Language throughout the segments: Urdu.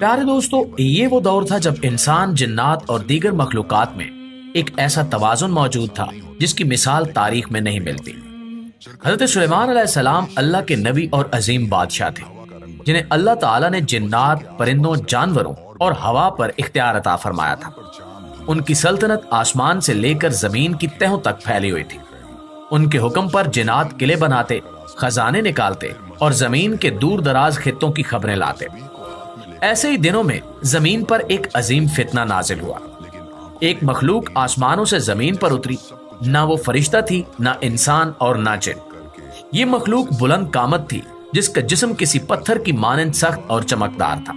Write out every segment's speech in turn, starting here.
پیارے دوستو، یہ وہ دور تھا جب انسان، جنات اور دیگر مخلوقات میں ایک ایسا توازن موجود تھا جس کی مثال تاریخ میں نہیں ملتی۔ حضرت سلیمان علیہ السلام اللہ کے نبی اور عظیم بادشاہ تھے، جنہیں اللہ تعالیٰ نے جنات، پرندوں، جانوروں اور ہوا پر اختیار عطا فرمایا تھا۔ ان کی سلطنت آسمان سے لے کر زمین کی تہوں تک پھیلی ہوئی تھی۔ ان کے حکم پر جنات قلعے بناتے، خزانے نکالتے اور زمین کے دور دراز خطوں کی خبریں لاتے۔ ایسے ہی دنوں میں زمین پر ایک عظیم فتنہ نازل ہوا۔ ایک مخلوق آسمانوں سے زمین پر اتری، نہ وہ فرشتہ تھی، نہ انسان اور نہ جن۔ یہ مخلوق بلند قامت تھی، جس کا جسم کسی پتھر کی مانند سخت اور چمکدار تھا۔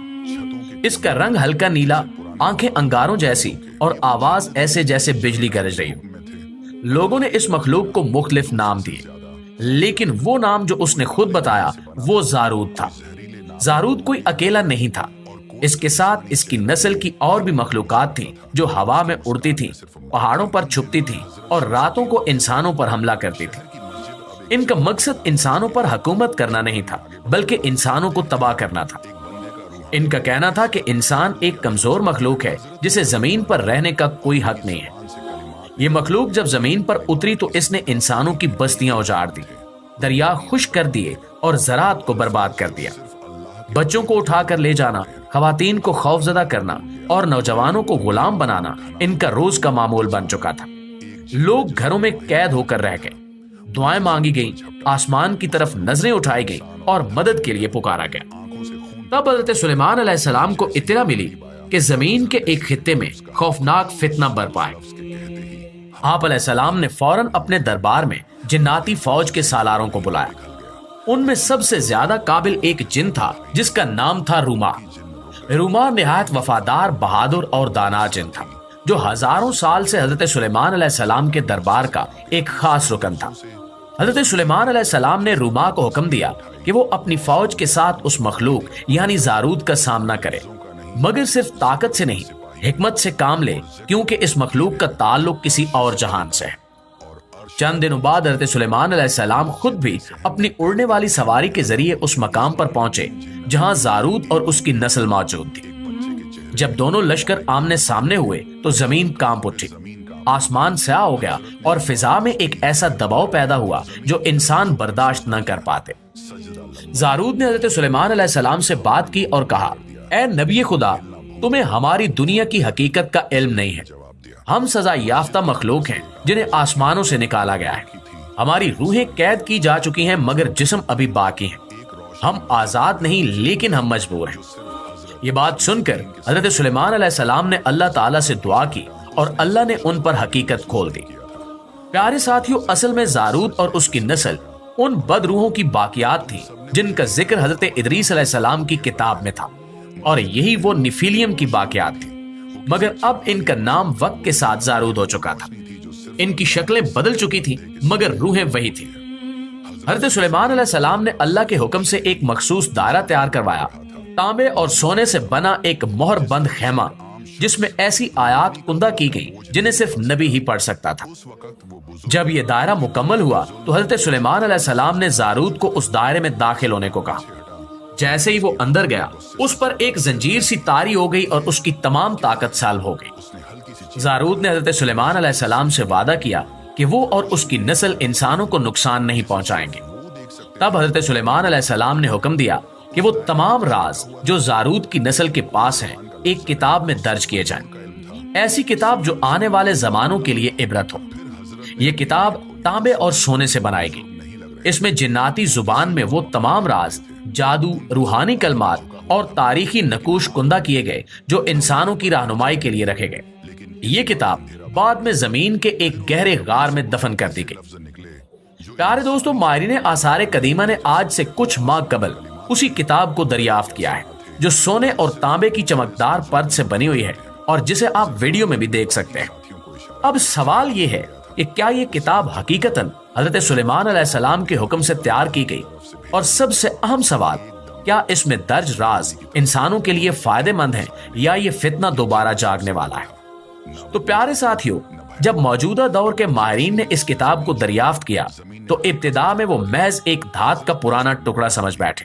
اس کا رنگ ہلکا نیلا، آنکھیں انگاروں جیسی اور آواز ایسے جیسے بجلی گرج رہی ہو۔ لوگوں نے اس مخلوق کو مختلف نام دیے، لیکن وہ نام جو اس نے خود بتایا وہ زارود تھا۔ زارود کوئی اکیلا نہیں تھا، اس کے ساتھ اس کی نسل کی اور بھی مخلوقات تھیں جو ہوا میں اڑتی تھیں، پہاڑوں پر چھپتی تھیں اور راتوں کو انسانوں پر حملہ کرتی تھیں۔ ان کا مقصد انسانوں پر حکومت کرنا نہیں تھا، بلکہ انسانوں کو تباہ کرنا تھا۔ ان کا کہنا تھا کہ انسان ایک کمزور مخلوق ہے جسے زمین پر رہنے کا کوئی حق نہیں ہے۔ یہ مخلوق جب زمین پر اتری تو اس نے انسانوں کی بستیاں اجاڑ دی، دریا خشک کر دیے اور زراعت کو برباد کر دیا۔ بچوں کو اٹھا کر لے جانا، خواتین کو خوفزدہ کرنا اور نوجوانوں کو غلام بنانا ان کا روز کا معمول بن چکا تھا۔ لوگ گھروں میں قید ہو کر رہ گئے، دعائیں مانگی گئیں، آسمان کی طرف نظریں اٹھائی گئیں اور مدد کے لیے پکارا گیا۔ تب حضرت سلیمان علیہ السلام کو اطلاع ملی کہ زمین کے ایک خطے میں خوفناک فتنہ برپا ہے۔ آپ علیہ السلام نے فوراً اپنے دربار میں جناتی فوج کے سالاروں کو بلایا۔ ان میں سب سے زیادہ قابل ایک جن تھا جس کا نام تھا روما۔ روما نہایت وفادار، بہادر اور دانا جن تھا، جو ہزاروں سال سے حضرت سلیمان علیہ السلام کے دربار کا ایک خاص رکن تھا۔ حضرت سلیمان علیہ السلام نے روما کو حکم دیا کہ وہ اپنی فوج کے ساتھ اس مخلوق یعنی زارود کا سامنا کرے، مگر صرف طاقت سے نہیں، حکمت سے کام لے، کیونکہ اس مخلوق کا تعلق کسی اور جہان سے ہے۔ چند دنوں بعد حضرت سلیمان علیہ السلام خود بھی اپنی اڑنے والی سواری کے ذریعے اس مقام پر پہنچے جہاں زارود اور اس کی نسل موجود تھی۔ جب دونوں لشکر آمنے سامنے ہوئے تو زمین کانپ اٹھی، آسمان سیاہ ہو گیا اور فضا میں ایک ایسا دباؤ پیدا ہوا جو انسان برداشت نہ کر پاتے۔ زارود نے حضرت سلیمان علیہ السلام سے بات کی اور کہا، اے نبی خدا، تمہیں ہماری دنیا کی حقیقت کا علم نہیں ہے۔ ہم سزا یافتہ مخلوق ہیں جنہیں آسمانوں سے نکالا گیا ہے۔ ہماری روحیں قید کی جا چکی ہیں مگر جسم ابھی باقی ہیں۔ ہم آزاد نہیں لیکن ہم مجبور ہیں۔ یہ بات سن کر حضرت سلیمان علیہ السلام نے اللہ تعالیٰ سے دعا کی اور اللہ نے ان پر حقیقت کھول دی۔ پیارے ساتھیوں، اصل میں زارود اور اس کی نسل ان بد روحوں کی باقیات تھی جن کا ذکر حضرت ادریس علیہ السلام کی کتاب میں تھا، اور یہی وہ نفیلیم کی باقیات تھی، مگر اب ان کا نام وقت کے ساتھ زارود ہو چکا تھا۔ ان کی شکلیں بدل چکی تھیں مگر روحیں وہی تھیں۔ حضرت سلیمان علیہ السلام نے اللہ کے حکم سے ایک مخصوص دائرہ تیار کروایا، تانبے اور سونے سے بنا ایک مہر بند خیمہ جس میں ایسی آیات کندہ کی گئی جنہیں صرف نبی ہی پڑھ سکتا تھا۔ جب یہ دائرہ مکمل ہوا تو حضرت سلیمان علیہ السلام نے زارود کو اس دائرے میں داخل ہونے کو کہا۔ جیسے ہی وہ اندر گیا، اس پر ایک زنجیر سی طاری ہو گئی اور اس کی تمام طاقت سلب ہو گئی۔ زارود نے حضرت سلیمان علیہ السلام سے وعدہ کیا کہ وہ اور اس کی نسل انسانوں کو نقصان نہیں پہنچائیں گے۔ تب حضرت سلیمان علیہ السلام نے حکم دیا کہ وہ تمام راز جو زارود کی نسل کے پاس ہیں ایک کتاب میں درج کیے جائیں، ایسی کتاب جو آنے والے زمانوں کے لیے عبرت ہو۔ یہ کتاب تانبے اور سونے سے بنائی گئی۔ اس میں جناتی زبان میں وہ تمام راز، جادو، روحانی کلمات اور تاریخی نقوش کندہ کیے گئے جو انسانوں کی رہنمائی کے لیے رکھے گئے۔ یہ کتاب بعد میں زمین کے ایک گہرے غار میں دفن کر دی گئی۔ پیارے دوستو، ماہرین آثار قدیمہ نے آج سے کچھ ماہ قبل اسی کتاب کو دریافت کیا ہے جو سونے اور تانبے کی چمکدار پرت سے بنی ہوئی ہے اور جسے آپ ویڈیو میں بھی دیکھ سکتے ہیں۔ اب سوال یہ ہے کہ کیا یہ کتاب حقیقتاً حضرت سلیمان علیہ السلام کے حکم سے تیار کی گئی؟ اور سب سے اہم سوال، کیا اس میں درج راز انسانوں کے لیے فائدہ مند ہیں یا یہ فتنہ دوبارہ جاگنے والا ہے؟ تو پیارے ساتھیوں، جب موجودہ دور کے ماہرین نے اس کتاب کو دریافت کیا تو ابتدا میں وہ محض ایک دھات کا پرانا ٹکڑا سمجھ بیٹھے،